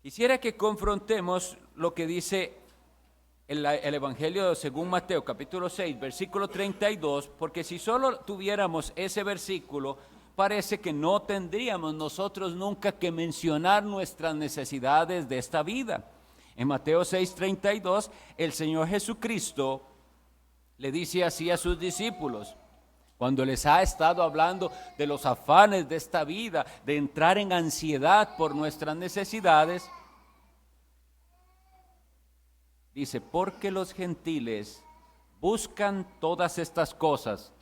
Quisiera que confrontemos lo que dice el Evangelio según Mateo, capítulo 6, versículo 32, porque si solo tuviéramos ese versículo, parece que no tendríamos nosotros nunca que mencionar nuestras necesidades de esta vida. En Mateo 6, 32, el Señor Jesucristo le dice así a sus discípulos, cuando les ha estado hablando de los afanes de esta vida, de entrar en ansiedad por nuestras necesidades, dice, porque los gentiles buscan todas esas cosas,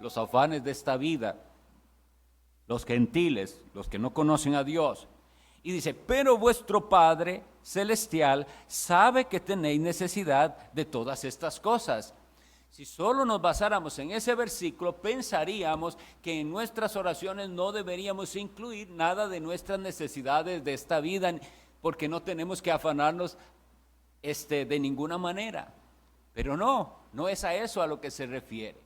los afanes de esta vida, los gentiles, los que no conocen a Dios. Y dice, pero vuestro Padre Celestial sabe que tenéis necesidad de todas estas cosas. Si solo nos basáramos en ese versículo, pensaríamos que en nuestras oraciones no deberíamos incluir nada de nuestras necesidades de esta vida, porque no tenemos que afanarnos de ninguna manera. Pero no es a eso a lo que se refiere.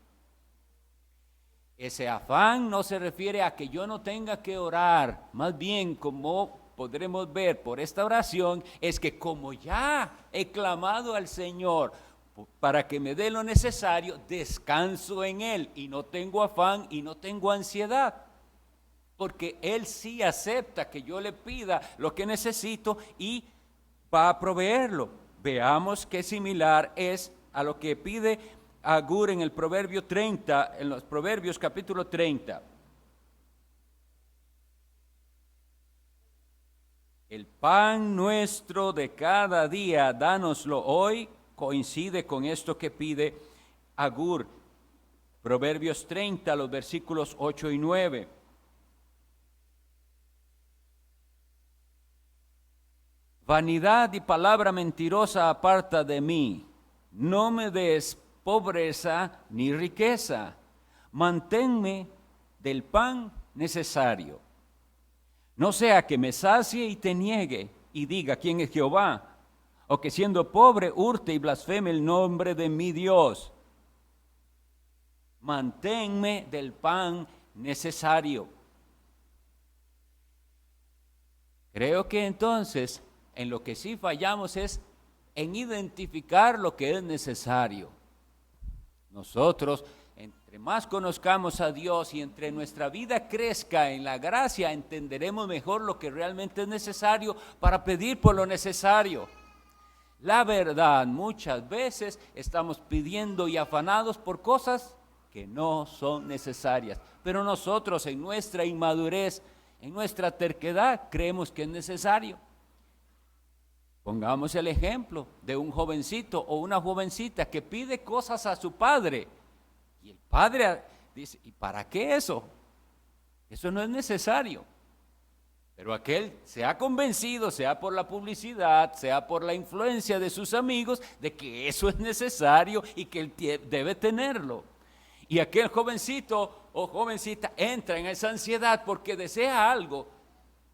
Ese afán no se refiere a que yo no tenga que orar, más bien como podremos ver por esta oración, es que como ya he clamado al Señor para que me dé lo necesario, descanso en Él y no tengo afán y no tengo ansiedad, porque Él sí acepta que yo le pida lo que necesito y va a proveerlo. Veamos qué similar es a lo que pide Agur en el Proverbio 30, en los Proverbios capítulo 30. El pan nuestro de cada día, dánoslo hoy, coincide con esto que pide Agur. Proverbios 30, los versículos 8 y 9. Vanidad y palabra mentirosa aparta de mí. No me des pobreza ni riqueza. Manténme del pan necesario. No sea que me sacie y te niegue y diga quién es Jehová, o que siendo pobre hurte y blasfeme el nombre de mi Dios. Manténme del pan necesario. Creo que entonces en lo que sí fallamos es en identificar lo que es necesario. Nosotros, entre más conozcamos a Dios y entre nuestra vida crezca en la gracia, entenderemos mejor lo que realmente es necesario para pedir por lo necesario. La verdad, muchas veces estamos pidiendo y afanados por cosas que no son necesarias, pero nosotros en nuestra inmadurez, en nuestra terquedad, creemos que es necesario. Pongamos el ejemplo de un jovencito o una jovencita que pide cosas a su padre y el padre dice, ¿y para qué eso? Eso no es necesario. Pero aquel se ha convencido, sea por la publicidad, sea por la influencia de sus amigos, de que eso es necesario y que él debe tenerlo. Y aquel jovencito o jovencita entra en esa ansiedad porque desea algo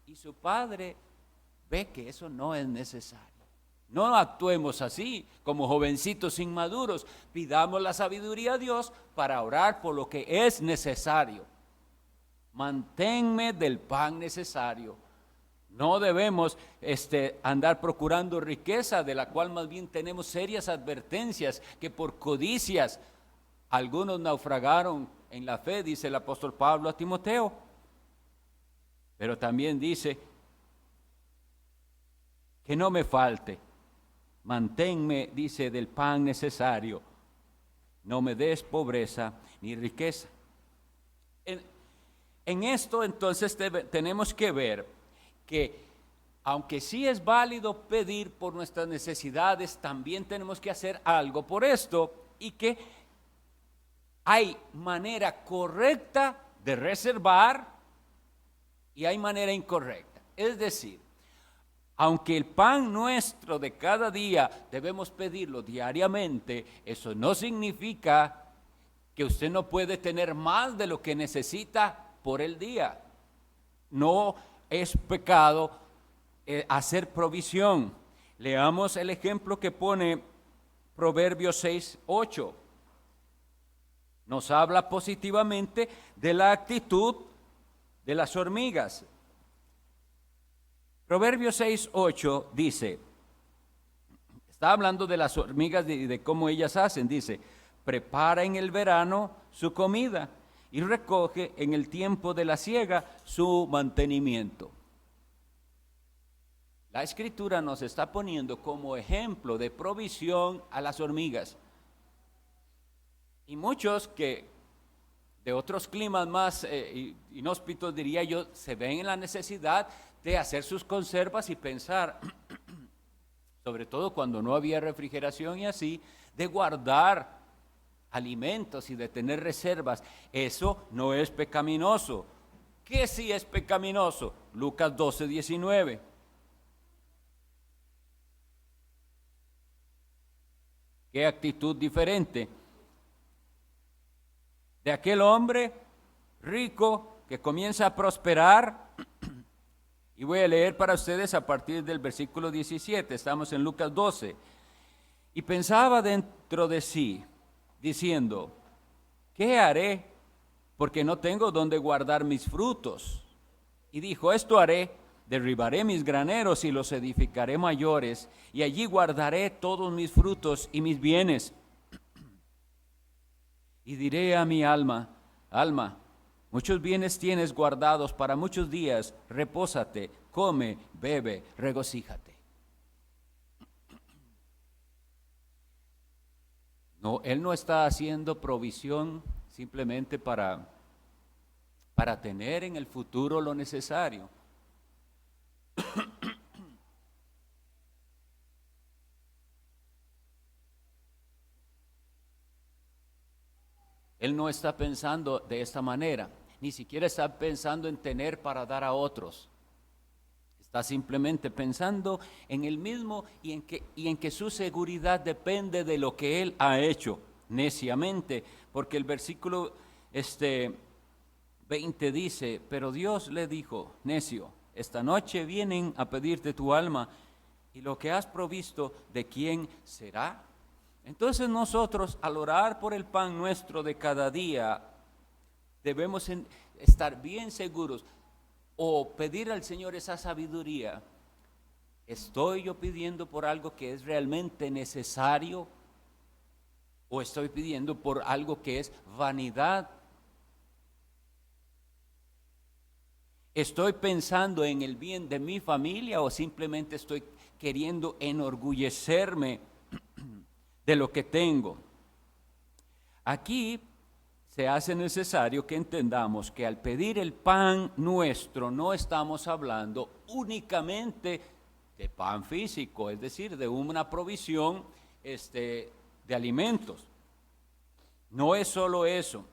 y su padre ve que eso no es necesario. No actuemos así como jovencitos inmaduros. Pidamos la sabiduría a Dios para orar por lo que es necesario. Manténme del pan necesario. No debemos andar procurando riqueza, de la cual más bien tenemos serias advertencias, que por codicias algunos naufragaron en la fe, dice el apóstol Pablo a Timoteo. Pero también dice que no me falte. Manténme, dice, del pan necesario. No me des pobreza ni riqueza. En esto entonces tenemos que ver que aunque sí es válido pedir por nuestras necesidades, también tenemos que hacer algo por esto, y que hay manera correcta de reservar y hay manera incorrecta. Es decir, aunque el pan nuestro de cada día debemos pedirlo diariamente, eso no significa que usted no puede tener más de lo que necesita por el día. No es pecado hacer provisión. Leamos el ejemplo que pone Proverbios 6, 8. Nos habla positivamente de la actitud de las hormigas. Proverbios 6:8 dice, está hablando de las hormigas y de cómo ellas hacen, dice, prepara en el verano su comida y recoge en el tiempo de la siega su mantenimiento. La Escritura nos está poniendo como ejemplo de provisión a las hormigas. Y muchos que de otros climas más inhóspitos, diría yo, se ven en la necesidad de hacer sus conservas y pensar, sobre todo cuando no había refrigeración y así, de guardar alimentos y de tener reservas. Eso no es pecaminoso. ¿Qué sí es pecaminoso? Lucas 12:19. ¿Qué actitud diferente de aquel hombre rico que comienza a prosperar? Y voy a leer para ustedes a partir del versículo 17, estamos en Lucas 12. Y pensaba dentro de sí, diciendo, ¿qué haré? Porque no tengo donde guardar mis frutos. Y dijo, esto haré, derribaré mis graneros y los edificaré mayores, y allí guardaré todos mis frutos y mis bienes. Y diré a mi alma, alma, muchos bienes tienes guardados para muchos días, repósate, come, bebe, regocíjate. No, él no está haciendo provisión simplemente para tener en el futuro lo necesario. Él no está pensando de esta manera, ni siquiera está pensando en tener para dar a otros. Está simplemente pensando en él mismo y en que su seguridad depende de lo que él ha hecho neciamente, porque el versículo 20 dice, pero Dios le dijo, necio, esta noche vienen a pedirte tu alma y lo que has provisto, ¿de quién será? Entonces nosotros, al orar por el pan nuestro de cada día, debemos estar bien seguros o pedir al Señor esa sabiduría. ¿Estoy yo pidiendo por algo que es realmente necesario? ¿O estoy pidiendo por algo que es vanidad? ¿Estoy pensando en el bien de mi familia o simplemente estoy queriendo enorgullecerme de lo que tengo? Aquí se hace necesario que entendamos que al pedir el pan nuestro no estamos hablando únicamente de pan físico, es decir, de una provisión de alimentos. No es solo eso.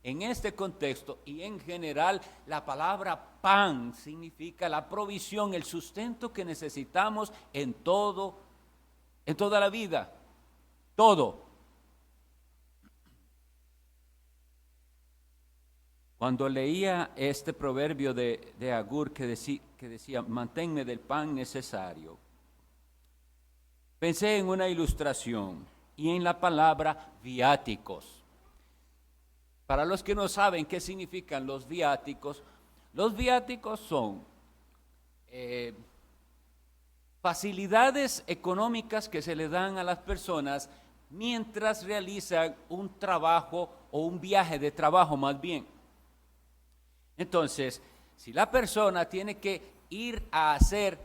En este contexto y en general, la palabra pan significa la provisión, el sustento que necesitamos en toda la vida. Todo. Cuando leía este proverbio de Agur que decía, manténme del pan necesario, pensé en una ilustración y en la palabra viáticos. Para los que no saben qué significan los viáticos son facilidades económicas que se le dan a las personas mientras realizan un trabajo o un viaje de trabajo más bien. Entonces, si la persona tiene que ir a hacer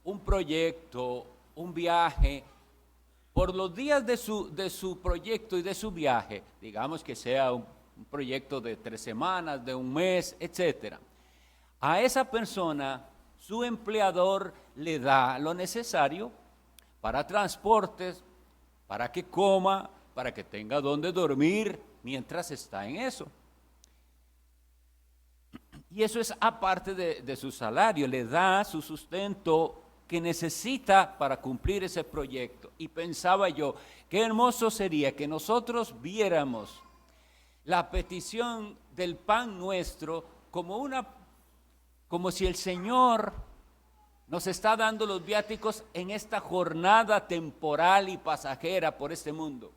un proyecto, un viaje, por los días de su proyecto y de su viaje, digamos que sea un proyecto de 3 semanas, de un mes, etcétera, a esa persona su empleador le da lo necesario para transportes, para que coma, para que tenga donde dormir mientras está en eso. Y eso es aparte de su salario, le da su sustento que necesita para cumplir ese proyecto. Y pensaba yo, qué hermoso sería que nosotros viéramos la petición del pan nuestro como si el Señor nos está dando los viáticos en esta jornada temporal y pasajera por este mundo.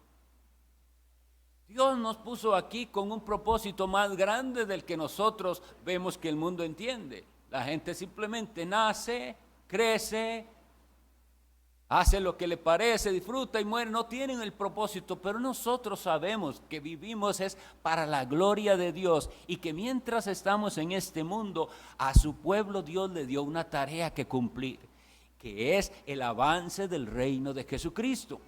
Dios nos puso aquí con un propósito más grande del que nosotros vemos que el mundo entiende. La gente simplemente nace, crece, hace lo que le parece, disfruta y muere, no tienen el propósito, pero nosotros sabemos que vivimos es para la gloria de Dios y que mientras estamos en este mundo, a su pueblo Dios le dio una tarea que cumplir, que es el avance del reino de Jesucristo.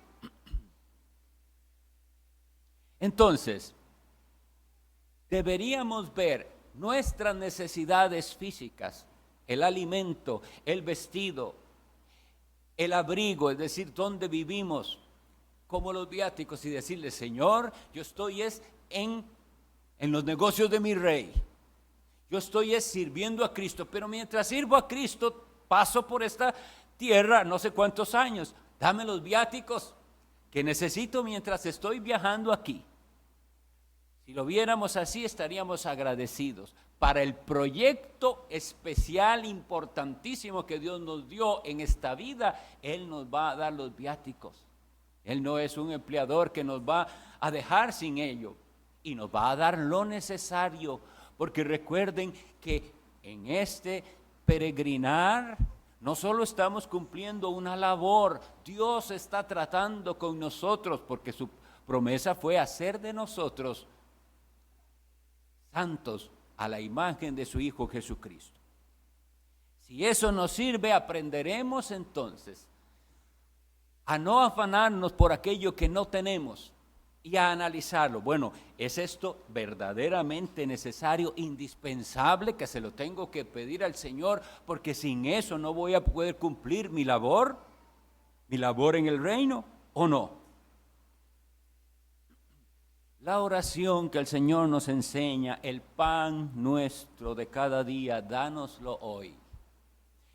Entonces, deberíamos ver nuestras necesidades físicas, el alimento, el vestido, el abrigo, es decir, donde vivimos, como los viáticos, y decirle: Señor, yo estoy en los negocios de mi rey, yo estoy sirviendo a Cristo, pero mientras sirvo a Cristo, paso por esta tierra no sé cuántos años, dame los viáticos que necesito mientras estoy viajando aquí. Si lo viéramos así, estaríamos agradecidos. Para el proyecto especial, importantísimo que Dios nos dio en esta vida, Él nos va a dar los viáticos. Él no es un empleador que nos va a dejar sin ello, y nos va a dar lo necesario, porque recuerden que en este peregrinar no solo estamos cumpliendo una labor, Dios está tratando con nosotros, porque su promesa fue hacer de nosotros santos a la imagen de su Hijo Jesucristo. Si eso nos sirve, aprenderemos entonces a no afanarnos por aquello que no tenemos y a analizarlo. Bueno, ¿es esto verdaderamente necesario, indispensable, que se lo tengo que pedir al Señor, porque sin eso no voy a poder cumplir mi labor en el reino, o no? La oración que el Señor nos enseña, el pan nuestro de cada día, dánoslo hoy,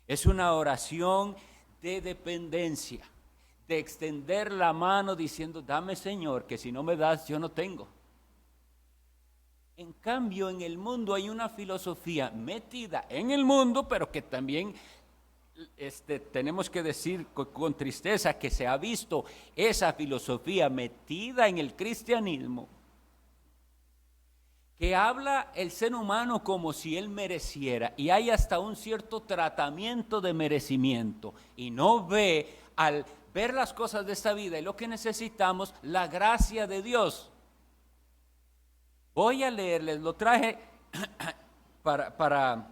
es una oración de dependencia, de extender la mano diciendo: dame, Señor, que si no me das yo no tengo. En cambio, en el mundo hay una filosofía metida en el mundo, pero que también tenemos que decir con tristeza que se ha visto esa filosofía metida en el cristianismo, que habla el ser humano como si él mereciera, y hay hasta un cierto tratamiento de merecimiento, y no ve, al ver las cosas de esta vida y lo que necesitamos, la gracia de Dios. Voy a leerles, lo traje para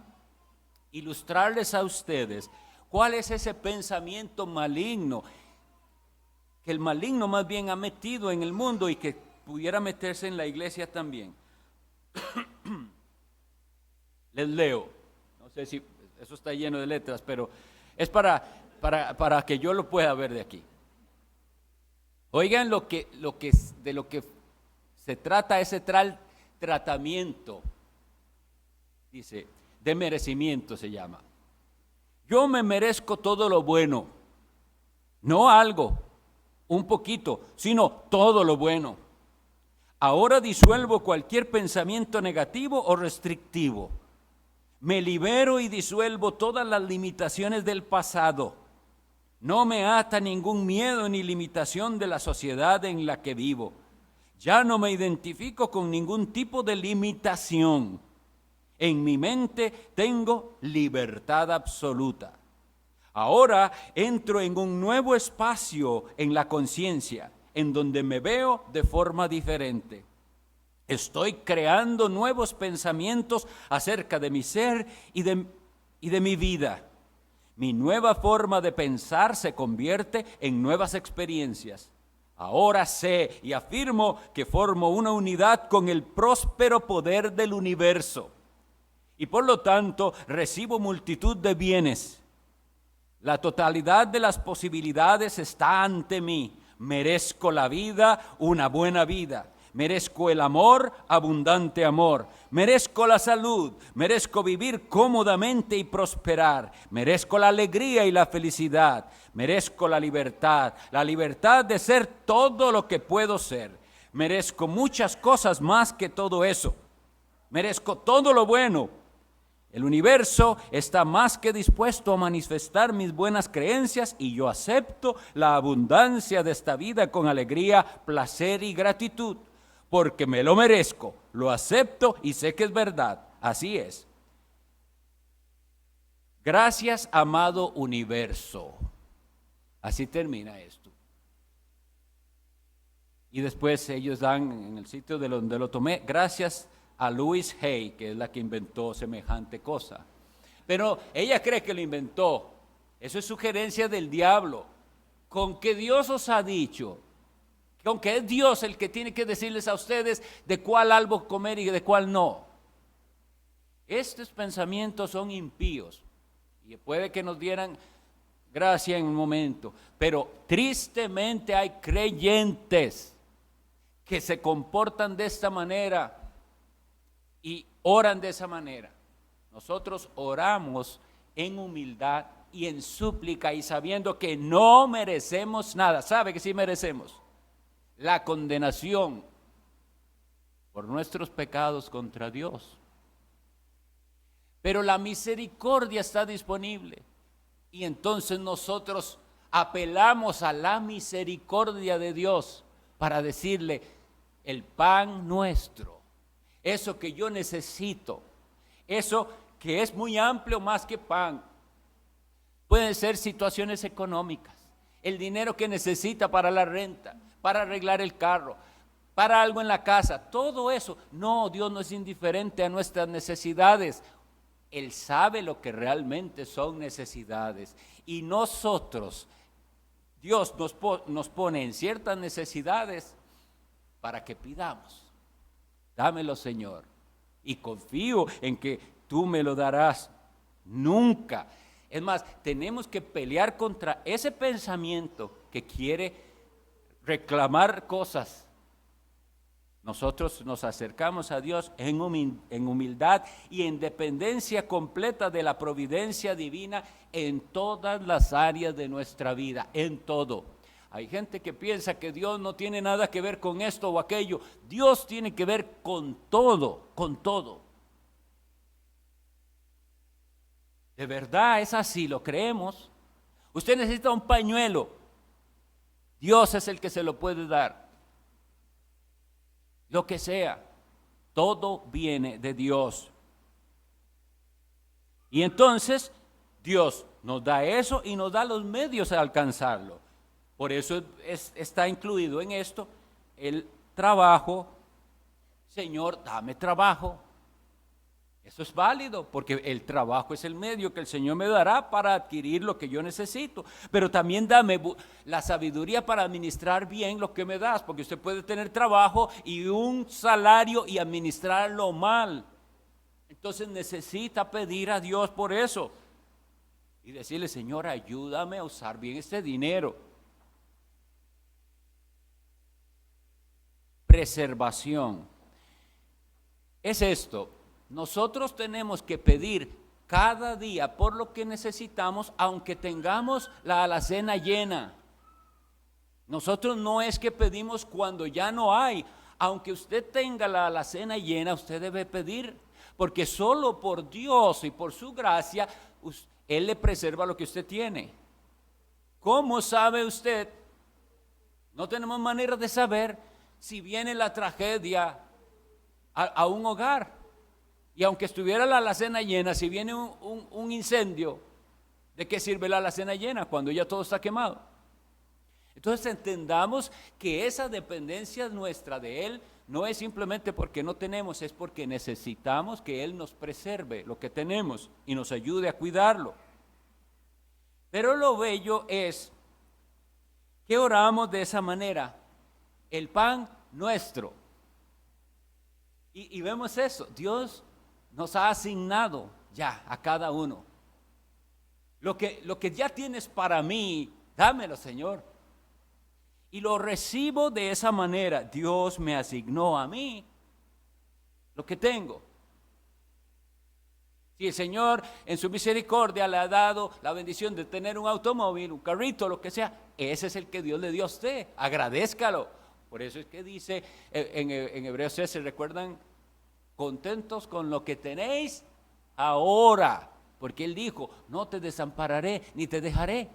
ilustrarles a ustedes cuál es ese pensamiento maligno, que el maligno más bien ha metido en el mundo y que pudiera meterse en la iglesia también. Les leo, no sé si eso está lleno de letras, pero es para que yo lo pueda ver de aquí. Oigan de lo que se trata ese tratamiento, dice, de merecimiento se llama. Yo me merezco todo lo bueno, no algo, un poquito, sino todo lo bueno. Ahora disuelvo cualquier pensamiento negativo o restrictivo. Me libero y disuelvo todas las limitaciones del pasado. No me ata ningún miedo ni limitación de la sociedad en la que vivo. Ya no me identifico con ningún tipo de limitación. En mi mente tengo libertad absoluta. Ahora entro en un nuevo espacio en la conciencia, en donde me veo de forma diferente. Estoy creando nuevos pensamientos acerca de mi ser y de mi vida. Mi nueva forma de pensar se convierte en nuevas experiencias. Ahora sé y afirmo que formo una unidad con el próspero poder del universo. Y por lo tanto recibo multitud de bienes. La totalidad de las posibilidades está ante mí. Merezco la vida, una buena vida. Merezco el amor, abundante amor. Merezco la salud. Merezco vivir cómodamente y prosperar. Merezco la alegría y la felicidad. Merezco la libertad de ser todo lo que puedo ser. Merezco muchas cosas más que todo eso. Merezco todo lo bueno. El universo está más que dispuesto a manifestar mis buenas creencias y yo acepto la abundancia de esta vida con alegría, placer y gratitud, porque me lo merezco, lo acepto y sé que es verdad, así es. Gracias, amado universo. Así termina esto. Y después ellos dan en el sitio de donde lo tomé, gracias a Louise Hay, que es la que inventó semejante cosa. Pero ella cree que lo inventó. Eso es sugerencia del diablo. Con que Dios os ha dicho, con que es Dios el que tiene que decirles a ustedes de cuál árbol comer y de cuál no. Estos pensamientos son impíos y puede que nos dieran gracia en un momento, pero tristemente hay creyentes que se comportan de esta manera y oran de esa manera. Nosotros oramos en humildad y en súplica y sabiendo que no merecemos nada. ¿Sabe que sí merecemos? La condenación por nuestros pecados contra Dios. Pero la misericordia está disponible y entonces nosotros apelamos a la misericordia de Dios para decirle: el pan nuestro, eso que yo necesito, eso que es muy amplio más que pan. Pueden ser situaciones económicas, el dinero que necesita para la renta, para arreglar el carro, para algo en la casa, todo eso. No, Dios no es indiferente a nuestras necesidades. Él sabe lo que realmente son necesidades. Y nosotros, Dios nos pone en ciertas necesidades para que pidamos. Dámelo, Señor. Y confío en que tú me lo darás. Nunca. Es más, tenemos que pelear contra ese pensamiento que quiere reclamar cosas. Nosotros nos acercamos a Dios en humildad y en dependencia completa de la providencia divina en todas las áreas de nuestra vida, en todo. Hay gente que piensa que Dios no tiene nada que ver con esto o aquello. Dios tiene que ver con todo, con todo. De verdad es así, lo creemos. Usted necesita un pañuelo. Dios es el que se lo puede dar. Lo que sea, todo viene de Dios. Y entonces Dios nos da eso y nos da los medios a alcanzarlo. Por eso está incluido en esto el trabajo. Señor, dame trabajo. Eso es válido porque el trabajo es el medio que el Señor me dará para adquirir lo que yo necesito. Pero también dame la sabiduría para administrar bien lo que me das, porque usted puede tener trabajo y un salario y administrarlo mal. Entonces necesita pedir a Dios por eso y decirle: Señor, ayúdame a usar bien este dinero. Preservación. Es esto. Nosotros tenemos que pedir cada día por lo que necesitamos, aunque tengamos la alacena llena. Nosotros no es que pedimos cuando ya no hay. Aunque usted tenga la alacena llena, usted debe pedir, porque solo por Dios y por su gracia, Él le preserva lo que usted tiene. ¿Cómo sabe usted? No tenemos manera de saber si viene la tragedia a un hogar. Y aunque estuviera la alacena llena, si viene un incendio, ¿de qué sirve la alacena llena cuando ya todo está quemado? Entonces entendamos que esa dependencia nuestra de Él no es simplemente porque no tenemos, es porque necesitamos que Él nos preserve lo que tenemos y nos ayude a cuidarlo. Pero lo bello es que oramos de esa manera: el pan nuestro. Y vemos eso, Dios nos ha asignado ya a cada uno. Lo que ya tienes para mí, dámelo, Señor. Y lo recibo de esa manera. Dios me asignó a mí lo que tengo. Si el Señor en su misericordia le ha dado la bendición de tener un automóvil, un carrito, lo que sea, ese es el que Dios le dio a usted. Agradézcalo. Por eso es que dice en Hebreos 6, ¿se recuerdan? Contentos con lo que tenéis ahora, porque Él dijo: no te desampararé ni te dejaré.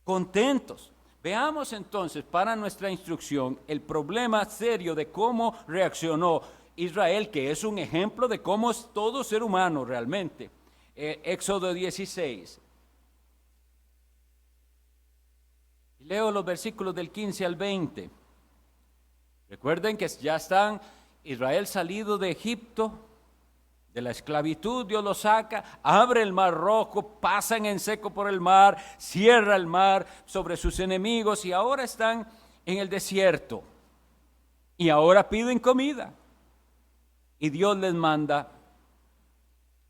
Contentos. Veamos entonces, para nuestra instrucción, el problema serio de cómo reaccionó Israel, que es un ejemplo de cómo es todo ser humano realmente. Éxodo 16. Leo los versículos del 15 al 20. Recuerden que ya están Israel salido de Egipto, de la esclavitud. Dios los saca, abre el mar rojo, pasan en seco por el mar, cierra el mar sobre sus enemigos y ahora están en el desierto. Y ahora piden comida. Y Dios les manda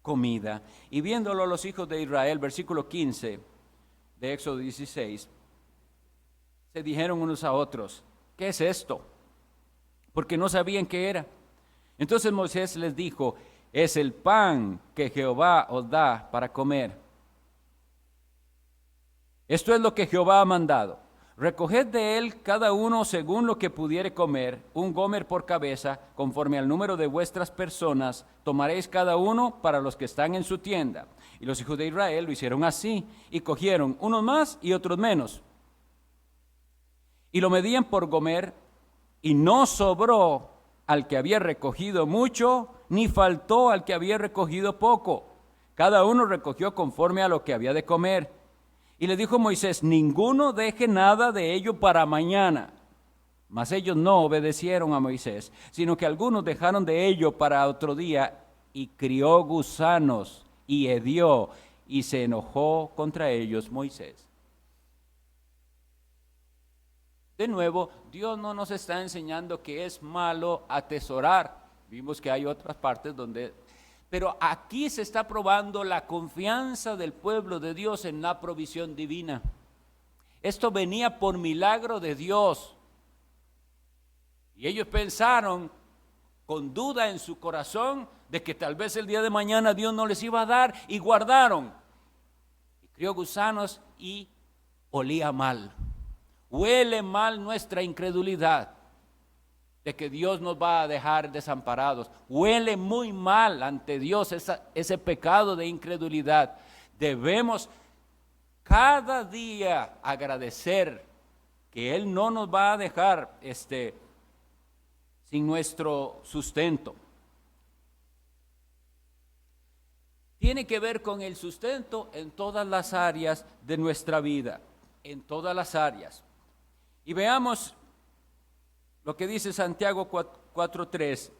comida. Y viéndolo los hijos de Israel, versículo 15 de Éxodo 16, se dijeron unos a otros, ¿qué es esto? Porque no sabían qué era. Entonces Moisés les dijo, es el pan que Jehová os da para comer. Esto es lo que Jehová ha mandado. Recoged de él cada uno según lo que pudiere comer, un gomer por cabeza, conforme al número de vuestras personas, tomaréis cada uno para los que están en su tienda. Y los hijos de Israel lo hicieron así, y cogieron unos más y otros menos. Y lo medían por gomer, y no sobró al que había recogido mucho, ni faltó al que había recogido poco. Cada uno recogió conforme a lo que había de comer. Y le dijo Moisés, ninguno deje nada de ello para mañana. Mas ellos no obedecieron a Moisés, sino que algunos dejaron de ello para otro día, y crió gusanos, y hedió, y se enojó contra ellos Moisés. De nuevo, Dios no nos está enseñando que es malo atesorar. Vimos que hay otras partes donde... Pero aquí se está probando la confianza del pueblo de Dios en la provisión divina. Esto venía por milagro de Dios. Y ellos pensaron, con duda en su corazón, de que tal vez el día de mañana Dios no les iba a dar, y guardaron. Y crió gusanos y olía mal. Huele mal nuestra incredulidad de que Dios nos va a dejar desamparados. Huele muy mal ante Dios ese pecado de incredulidad. Debemos cada día agradecer que Él no nos va a dejar sin nuestro sustento. Tiene que ver con el sustento en todas las áreas de nuestra vida, en todas las áreas. Y veamos lo que dice Santiago 4:3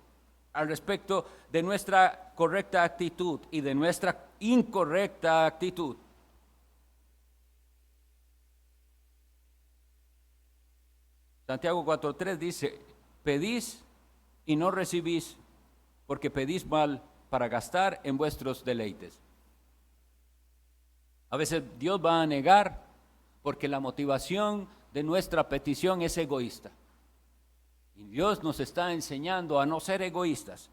al respecto de nuestra correcta actitud y de nuestra incorrecta actitud. Santiago 4:3 dice, pedís y no recibís, porque pedís mal para gastar en vuestros deleites. A veces Dios va a negar porque la motivación de nuestra petición es egoísta. Y Dios nos está enseñando a no ser egoístas.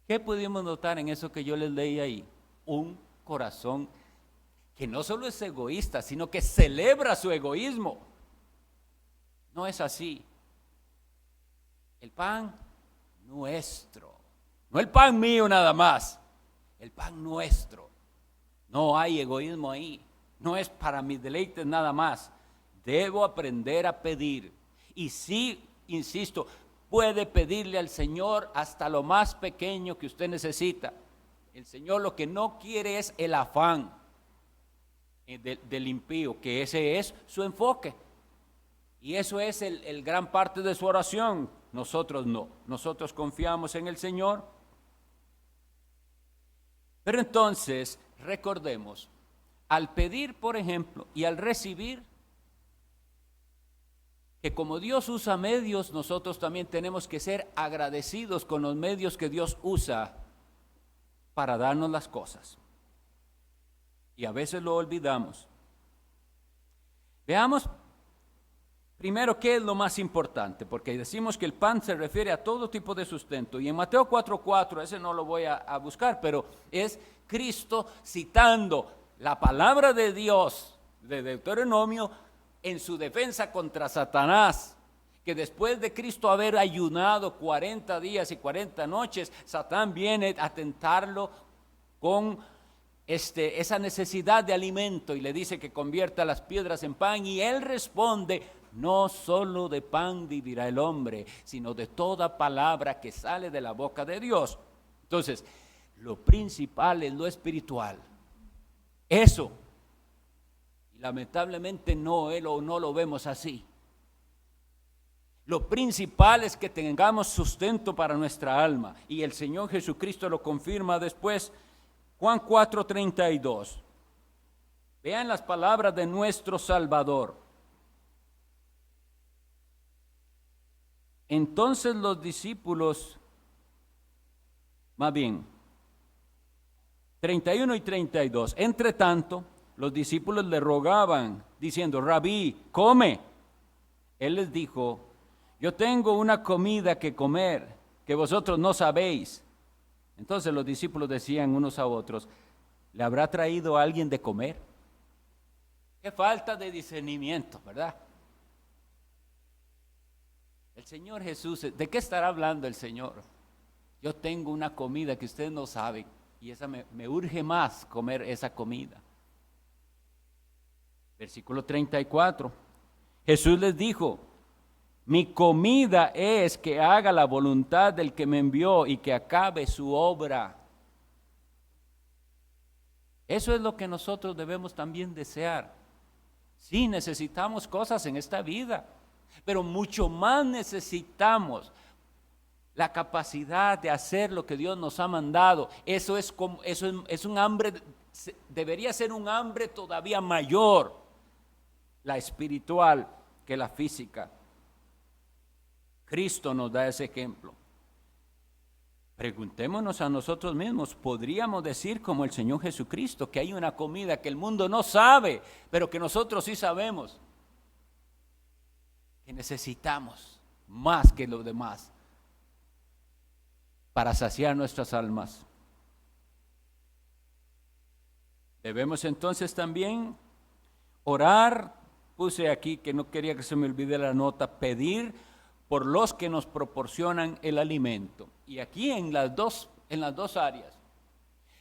¿Qué pudimos notar en eso que yo les leí ahí? Un corazón que no solo es egoísta, sino que celebra su egoísmo. No es así. El pan nuestro, no el pan mío nada más, el pan nuestro. No hay egoísmo ahí. No es para mis deleites nada más. Debo aprender a pedir. Y sí, insisto, puede pedirle al Señor hasta lo más pequeño que usted necesita. El Señor lo que no quiere es el afán del impío, que ese es su enfoque. Y eso es el gran parte de su oración. Nosotros no. Nosotros confiamos en el Señor. Pero entonces, recordemos, al pedir, por ejemplo, y al recibir, que como Dios usa medios, nosotros también tenemos que ser agradecidos con los medios que Dios usa para darnos las cosas. Y a veces lo olvidamos. Veamos primero qué es lo más importante, porque decimos que el pan se refiere a todo tipo de sustento. Y en Mateo 4:4, ese no lo voy a buscar, pero es Cristo citando la palabra de Dios de Deuteronomio en su defensa contra Satanás, que después de Cristo haber ayunado 40 días y 40 noches, Satán viene a tentarlo con esa necesidad de alimento y le dice que convierta las piedras en pan, y él responde, no solo de pan vivirá el hombre, sino de toda palabra que sale de la boca de Dios. Entonces, lo principal es lo espiritual. Eso. Y lamentablemente no lo vemos así. Lo principal es que tengamos sustento para nuestra alma. Y el Señor Jesucristo lo confirma después. Juan 4:32. Vean las palabras de nuestro Salvador. Entonces los discípulos, más bien, 31 y 32. Entre tanto, los discípulos le rogaban, diciendo: Rabí, come. Él les dijo: yo tengo una comida que comer, que vosotros no sabéis. Entonces los discípulos decían unos a otros: ¿le habrá traído a alguien de comer? Qué falta de discernimiento, ¿verdad? El Señor Jesús, ¿de qué estará hablando el Señor? Yo tengo una comida que ustedes no saben, y esa me urge más comer esa comida. Versículo 34. Jesús les dijo: mi comida es que haga la voluntad del que me envió y que acabe su obra. Eso es lo que nosotros debemos también desear. Sí, necesitamos cosas en esta vida, pero mucho más necesitamos la capacidad de hacer lo que Dios nos ha mandado. Eso es un hambre, debería ser un hambre todavía mayor, la espiritual que la física. Cristo nos da ese ejemplo. Preguntémonos a nosotros mismos, ¿podríamos decir como el Señor Jesucristo que hay una comida que el mundo no sabe, pero que nosotros sí sabemos? Que necesitamos más que los demás para saciar nuestras almas. Debemos entonces también orar. Puse aquí que no quería que se me olvide la nota: pedir por los que nos proporcionan el alimento. Y aquí en las dos áreas.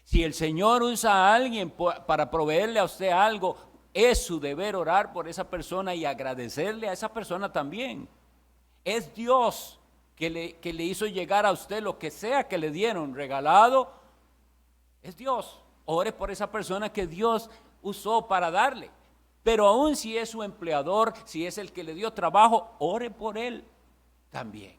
Si el Señor usa a alguien para proveerle a usted algo, es su deber orar por esa persona y agradecerle a esa persona también. Es Dios que le hizo llegar a usted lo que sea que le dieron, regalado. Es Dios. Ore por esa persona que Dios usó para darle. Pero aún si es su empleador, si es el que le dio trabajo, ore por él también.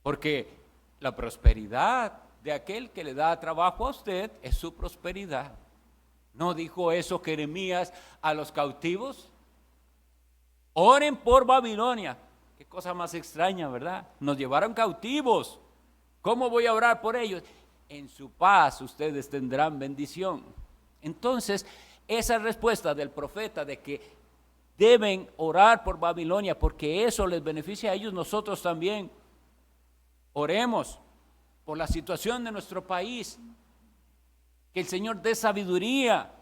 Porque la prosperidad de aquel que le da trabajo a usted es su prosperidad. ¿No dijo eso Jeremías a los cautivos? Oren por Babilonia. Qué cosa más extraña, ¿verdad? Nos llevaron cautivos. ¿Cómo voy a orar por ellos? En su paz ustedes tendrán bendición. Entonces, esa respuesta del profeta de que deben orar por Babilonia porque eso les beneficia a ellos, nosotros también oremos por la situación de nuestro país, que el Señor dé sabiduría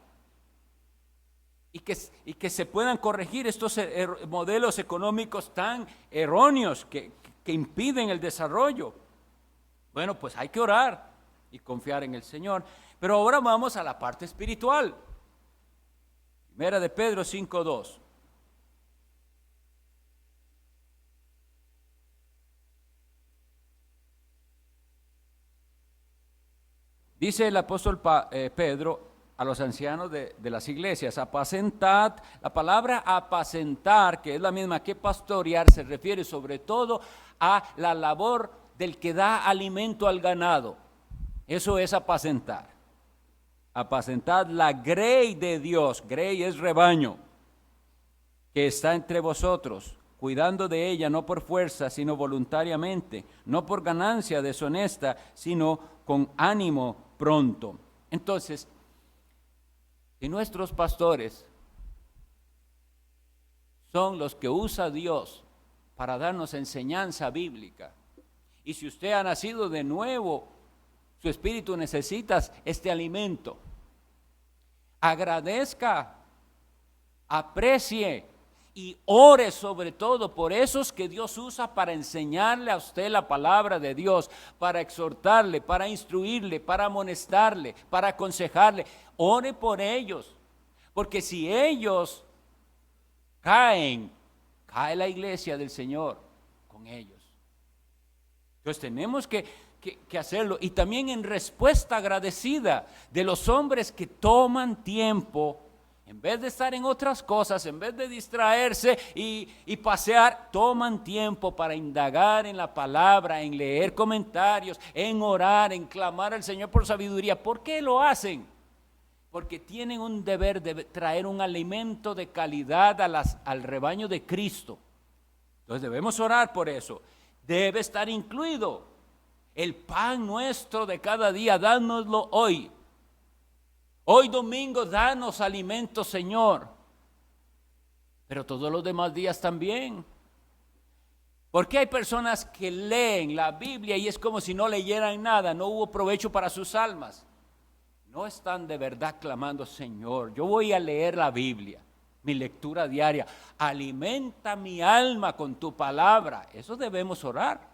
y que se puedan corregir estos modelos económicos tan erróneos que impiden el desarrollo. Bueno, pues hay que orar y confiar en el Señor. Pero ahora vamos a la parte espiritual. Primera de Pedro 5:2. Dice el apóstol Pedro a los ancianos de las iglesias: apacentad. La palabra apacentar, que es la misma que pastorear, se refiere sobre todo a la labor del que da alimento al ganado. Eso es apacentar. Apacentad la grey de Dios. Grey es rebaño, que está entre vosotros, cuidando de ella no por fuerza, sino voluntariamente, no por ganancia deshonesta, sino con ánimo pronto. Entonces, si nuestros pastores son los que usa Dios para darnos enseñanza bíblica, y si usted ha nacido de nuevo, su espíritu necesita este alimento, agradezca, aprecie y ore sobre todo por esos que Dios usa para enseñarle a usted la palabra de Dios, para exhortarle, para instruirle, para amonestarle, para aconsejarle. Ore por ellos, porque si ellos cae la iglesia del Señor con ellos. Entonces tenemos que hacerlo, y también en respuesta agradecida de los hombres que toman tiempo, en vez de estar en otras cosas, en vez de distraerse y pasear, toman tiempo para indagar en la palabra, en leer comentarios, en orar, en clamar al Señor por sabiduría. ¿Por qué lo hacen? Porque tienen un deber de traer un alimento de calidad al rebaño de Cristo. Entonces debemos orar por eso. Debe estar incluido el pan nuestro de cada día, dánoslo hoy. Hoy domingo, danos alimento, Señor. Pero todos los demás días también. Porque hay personas que leen la Biblia y es como si no leyeran nada, no hubo provecho para sus almas. No están de verdad clamando, Señor, yo voy a leer la Biblia, mi lectura diaria. Alimenta mi alma con tu palabra. Eso debemos orar.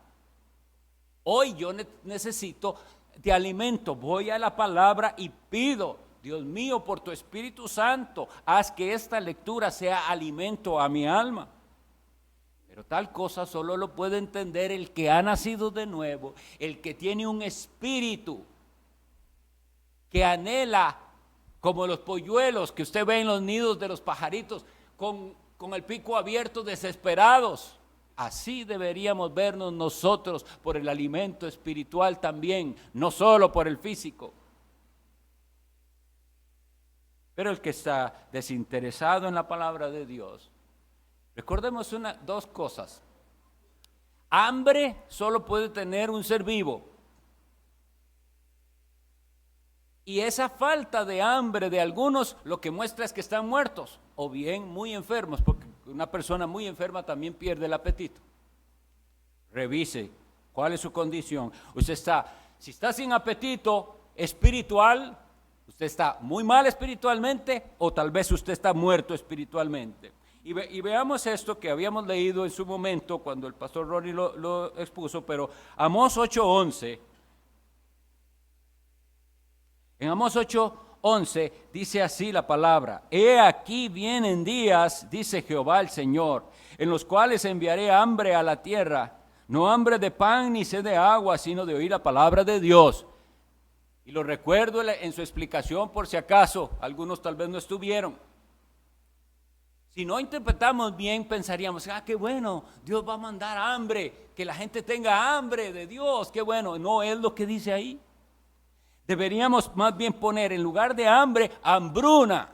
Hoy yo necesito de alimento. Voy a la palabra y pido, Dios mío, por tu Espíritu Santo, haz que esta lectura sea alimento a mi alma. Pero tal cosa solo lo puede entender el que ha nacido de nuevo, el que tiene un espíritu que anhela, como los polluelos que usted ve en los nidos de los pajaritos, con el pico abierto, desesperados. Así deberíamos vernos nosotros por el alimento espiritual también, no solo por el físico. Pero el que está desinteresado en la palabra de Dios, recordemos dos cosas. Hambre solo puede tener un ser vivo. Y esa falta de hambre de algunos lo que muestra es que están muertos o bien muy enfermos, porque una persona muy enferma también pierde el apetito. Revise cuál es su condición. Si está sin apetito espiritual, usted está muy mal espiritualmente o tal vez usted está muerto espiritualmente. Y veamos esto que habíamos leído en su momento cuando el pastor Ronnie lo expuso, pero Amós 8:11. En Amós 8:11 dice así la palabra: He aquí vienen días, dice Jehová el Señor, en los cuales enviaré hambre a la tierra, no hambre de pan ni sed de agua, sino de oír la palabra de Dios. Y lo recuerdo en su explicación por si acaso, algunos tal vez no estuvieron. Si no interpretamos bien, pensaríamos, qué bueno, Dios va a mandar hambre, que la gente tenga hambre de Dios, qué bueno. No es lo que dice ahí. Deberíamos más bien poner en lugar de hambre, hambruna.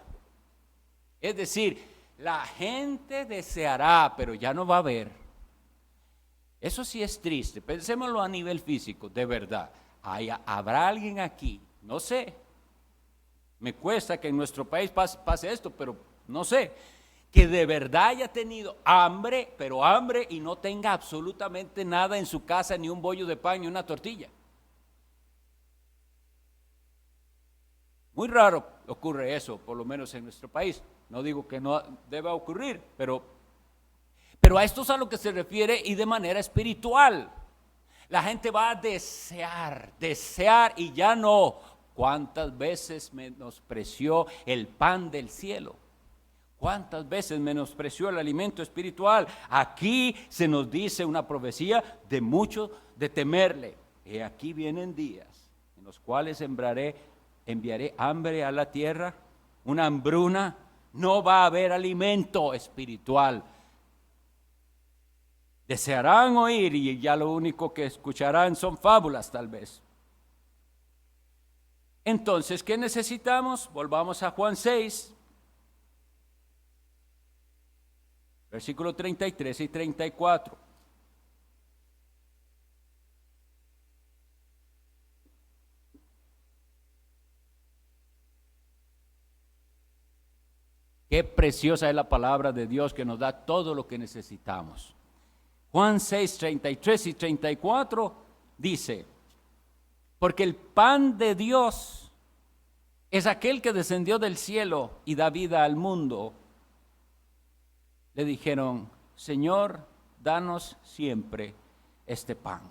Es decir, la gente deseará, pero ya no va a haber. Eso sí es triste. Pensémoslo a nivel físico, de verdad. ¿Habrá alguien aquí? No sé. Me cuesta que en nuestro país pase esto, pero no sé. Que de verdad haya tenido hambre, pero hambre y no tenga absolutamente nada en su casa, ni un bollo de pan, ni una tortilla. Muy raro ocurre eso, por lo menos en nuestro país. No digo que no deba ocurrir, pero a esto es a lo que se refiere y de manera espiritual. La gente va a desear y ya no. ¿Cuántas veces menospreció el pan del cielo? ¿Cuántas veces menospreció el alimento espiritual? Aquí se nos dice una profecía de mucho de temerle. He aquí vienen días en los cuales enviaré hambre a la tierra, una hambruna. No va a haber alimento espiritual. Desearán oír y ya lo único que escucharán son fábulas tal vez. Entonces, ¿qué necesitamos? Volvamos a Juan 6, versículos 33 y 34. Qué preciosa es la palabra de Dios que nos da todo lo que necesitamos. Juan 6, 33 y 34 dice: porque el pan de Dios es aquel que descendió del cielo y da vida al mundo. Le dijeron: Señor, danos siempre este pan.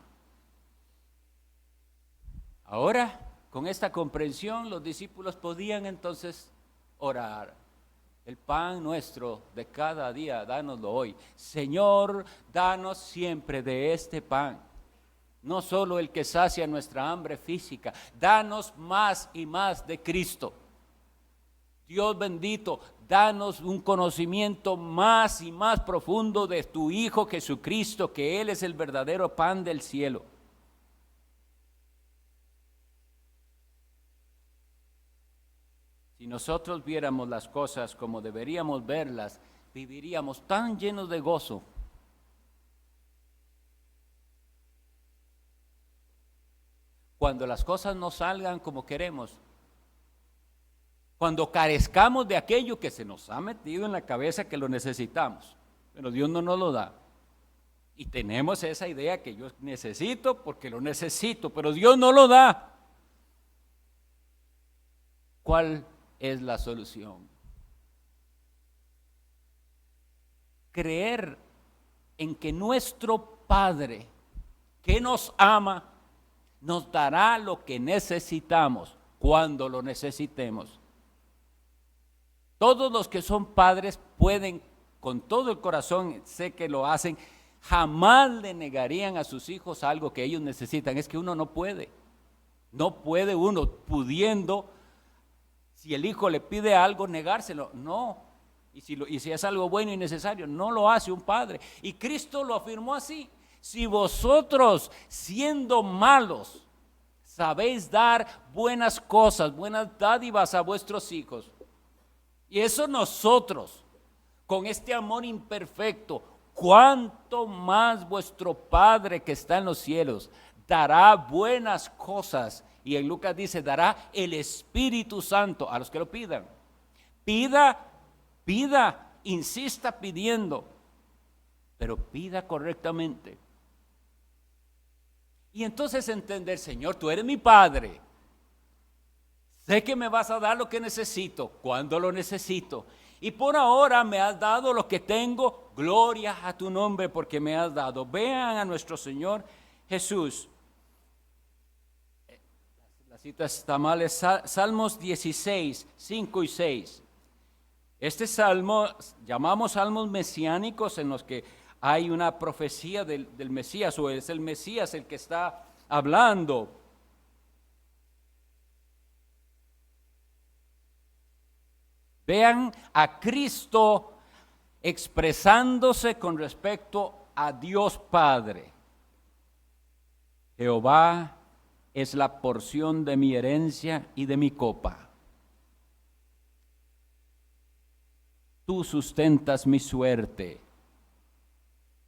Ahora, con esta comprensión, los discípulos podían entonces orar. El pan nuestro de cada día, dánoslo hoy. Señor, danos siempre de este pan. No solo el que sacia nuestra hambre física, danos más y más de Cristo. Dios bendito, danos un conocimiento más y más profundo de tu Hijo Jesucristo, que Él es el verdadero pan del cielo. Si nosotros viéramos las cosas como deberíamos verlas, viviríamos tan llenos de gozo. Cuando las cosas no salgan como queremos, cuando carezcamos de aquello que se nos ha metido en la cabeza que lo necesitamos, pero Dios no nos lo da. Y tenemos esa idea que yo necesito porque lo necesito, pero Dios no lo da. ¿Cuál es la solución? Creer en que nuestro Padre, que nos ama, nos dará lo que necesitamos cuando lo necesitemos. Todos los que son padres pueden, con todo el corazón, sé que lo hacen, jamás le negarían a sus hijos algo que ellos necesitan. Es que uno no puede uno pudiendo, si el hijo le pide algo, negárselo. No, y si es algo bueno y necesario, no lo hace un padre. Y Cristo lo afirmó así: si vosotros, siendo malos, sabéis dar buenas cosas, buenas dádivas a vuestros hijos, y eso nosotros, con este amor imperfecto, cuánto más vuestro Padre que está en los cielos dará buenas cosas. Y en Lucas dice, dará el Espíritu Santo a los que lo pidan. Pida, insista pidiendo, pero pida correctamente. Y entonces entender: Señor, tú eres mi Padre. Sé que me vas a dar lo que necesito, cuando lo necesito. Y por ahora me has dado lo que tengo. Gloria a tu nombre porque me has dado. Vean a nuestro Señor Jesús. La cita está mal, es Salmos 16, 5 y 6. Este salmo llamamos salmos mesiánicos, en los que hay una profecía del Mesías, o es el Mesías el que está hablando. Vean a Cristo expresándose con respecto a Dios Padre. Jehová es la porción de mi herencia y de mi copa. Tú sustentas mi suerte.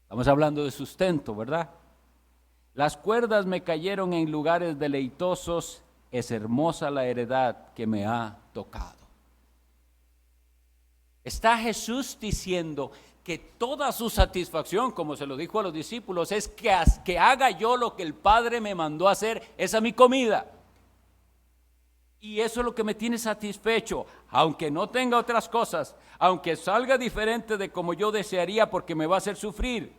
Estamos hablando de sustento, ¿verdad? Las cuerdas me cayeron en lugares deleitosos. Es hermosa la heredad que me ha tocado. Está Jesús diciendo que toda su satisfacción, como se lo dijo a los discípulos, es que haga yo lo que el Padre me mandó a hacer. Esa es mi comida. Y eso es lo que me tiene satisfecho, aunque no tenga otras cosas, aunque salga diferente de como yo desearía, porque me va a hacer sufrir.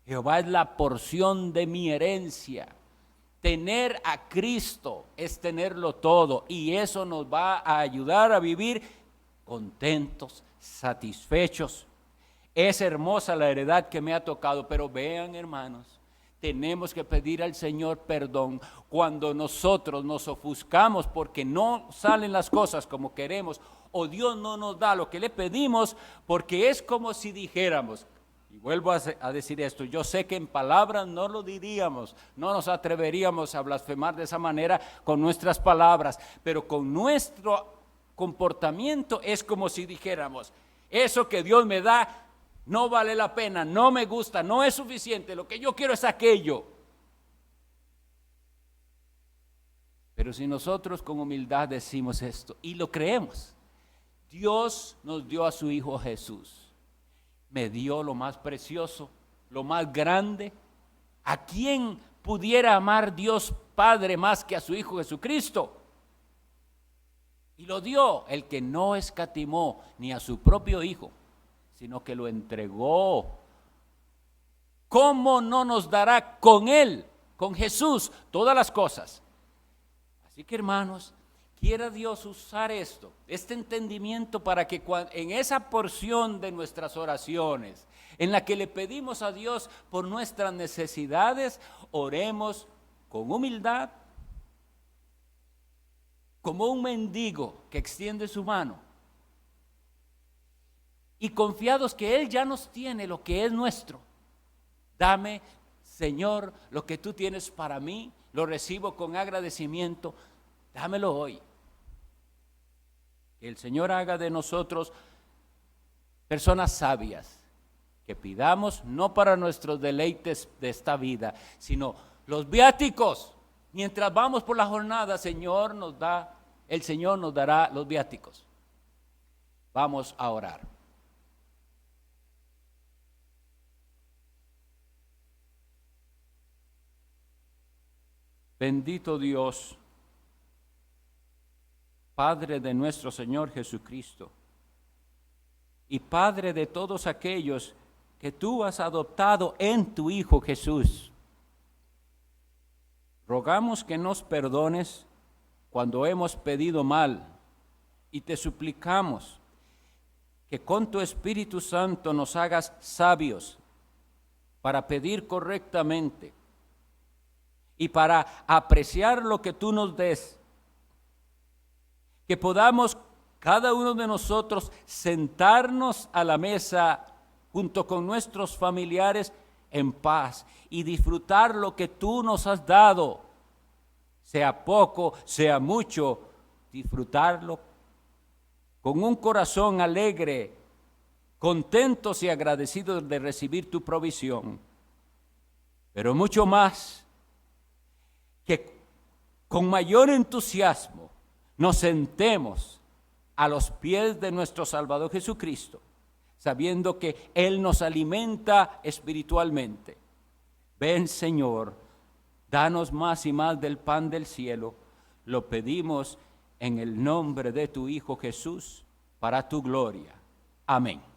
Jehová es la porción de mi herencia. Tener a Cristo es tenerlo todo, y eso nos va a ayudar a vivir contentos, satisfechos. Es hermosa la heredad que me ha tocado, pero vean, hermanos, tenemos que pedir al Señor perdón cuando nosotros nos ofuscamos porque no salen las cosas como queremos, o Dios no nos da lo que le pedimos, porque es como si dijéramos, y vuelvo a decir esto, yo sé que en palabras no lo diríamos, no nos atreveríamos a blasfemar de esa manera con nuestras palabras, pero con nuestro comportamiento es como si dijéramos: eso que Dios me da no vale la pena, no me gusta, no es suficiente, lo que yo quiero es aquello. Pero si nosotros con humildad decimos esto y lo creemos, Dios nos dio a su Hijo Jesús, me dio lo más precioso, lo más grande. ¿A quién pudiera amar Dios Padre más que a su Hijo Jesucristo? Y lo dio, el que no escatimó ni a su propio Hijo, sino que lo entregó. ¿Cómo no nos dará con Él, con Jesús, todas las cosas? Así que, hermanos, quiera Dios usar este entendimiento para que en esa porción de nuestras oraciones, en la que le pedimos a Dios por nuestras necesidades, oremos con humildad, como un mendigo que extiende su mano, y confiados que Él ya nos tiene lo que es nuestro. Dame, Señor, lo que tú tienes para mí, lo recibo con agradecimiento, dámelo hoy. Que el Señor haga de nosotros personas sabias, que pidamos no para nuestros deleites de esta vida, sino los viáticos. Mientras vamos por la jornada, el Señor nos dará los viáticos. Vamos a orar. Bendito Dios, Padre de nuestro Señor Jesucristo, y Padre de todos aquellos que tú has adoptado en tu Hijo Jesús. Rogamos que nos perdones cuando hemos pedido mal, y te suplicamos que con tu Espíritu Santo nos hagas sabios para pedir correctamente y para apreciar lo que tú nos des. Que podamos cada uno de nosotros sentarnos a la mesa junto con nuestros familiares en paz y disfrutar lo que tú nos has dado, sea poco, sea mucho, disfrutarlo con un corazón alegre, contentos y agradecidos de recibir tu provisión. Pero mucho más, que con mayor entusiasmo nos sentemos a los pies de nuestro Salvador Jesucristo, sabiendo que Él nos alimenta espiritualmente. Ven, Señor, danos más y más del pan del cielo. Lo pedimos en el nombre de tu Hijo Jesús, para tu gloria. Amén.